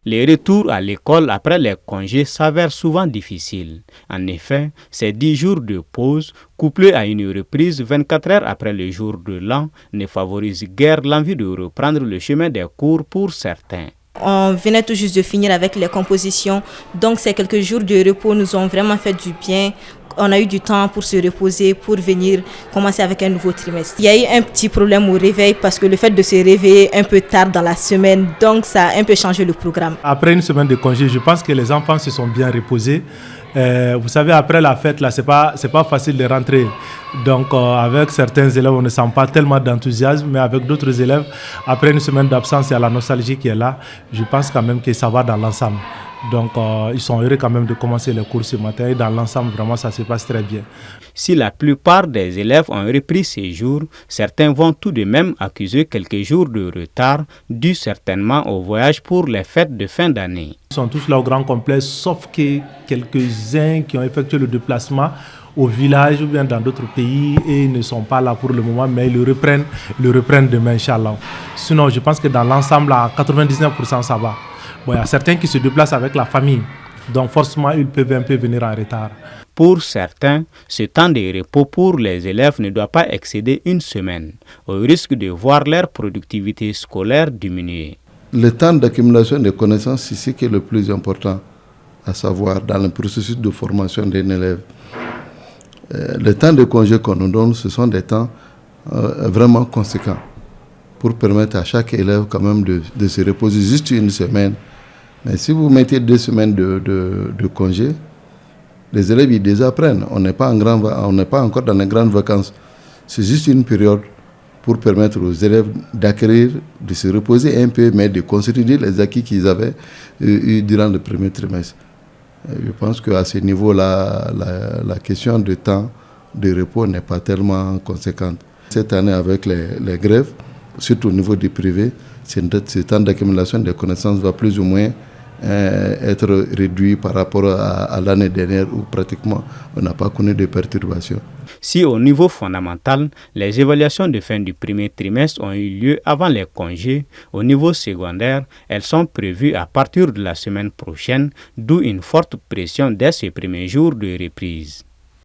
Les retours à l'école après les congés s'avèrent souvent difficiles. En effet, ces 10 jours de pause, couplés à une reprise 24 heures après le jour de l'an, ne favorisent guère l'envie de reprendre le chemin des cours pour certains. On venait tout juste de finir avec les compositions, donc ces quelques jours de repos nous ont vraiment fait du bien. On a eu du temps pour se reposer, pour venir commencer avec un nouveau trimestre. Il y a eu un petit problème au réveil parce que le fait de se réveiller un peu tard dans la semaine, donc ça a un peu changé le programme. Après une semaine de congé, je pense que les enfants se sont bien reposés. Vous savez, après la fête, là, c'est pas facile de rentrer. Donc, avec certains élèves, on ne sent pas tellement d'enthousiasme, mais avec d'autres élèves, après une semaine d'absence, il y a la nostalgie qui est là. Je pense quand même que ça va dans l'ensemble. Donc, ils sont heureux quand même de commencer les cours ce matin et dans l'ensemble, vraiment, ça se passe très bien. Si la plupart des élèves ont repris ces jours, certains vont tout de même accuser quelques jours de retard, dû certainement au voyage pour les fêtes de fin d'année. Ils sont tous là au grand complet, sauf que quelques-uns qui ont effectué le déplacement au village ou bien dans d'autres pays et ils ne sont pas là pour le moment, mais ils le reprennent demain, Inch'Allah. Sinon, je pense que dans l'ensemble, à 99%, ça va. Bon, il y a certains qui se déplacent avec la famille, donc forcément, ils peuvent un peu venir en retard. Pour certains, ce temps de repos pour les élèves ne doit pas excéder une semaine, au risque de voir leur productivité scolaire diminuer. Le temps d'accumulation des connaissances, c'est ce qui est le plus important à savoir dans le processus de formation d'un élève. Les temps de congé qu'on nous donne, ce sont des temps vraiment conséquents pour permettre à chaque élève quand même de se reposer juste une semaine. Mais si vous mettez 2 semaines de congé, les élèves ils désapprennent. On n'est pas encore dans les grandes vacances. C'est juste une période pour permettre aux élèves d'acquérir, de se reposer un peu, mais de consolider les acquis qu'ils avaient eu durant le premier trimestre. Je pense qu'à ce niveau-là, la question de temps de repos n'est pas tellement conséquente. Cette année, avec les grèves, surtout au niveau du privé, ce temps d'accumulation des connaissances va plus ou moins être réduit par rapport à l'année dernière où pratiquement on n'a pas connu de perturbations. Si au niveau fondamental, les évaluations de fin du premier trimestre ont eu lieu avant les congés, au niveau secondaire, elles sont prévues à partir de la semaine prochaine, d'où une forte pression dès ces premiers jours de reprise.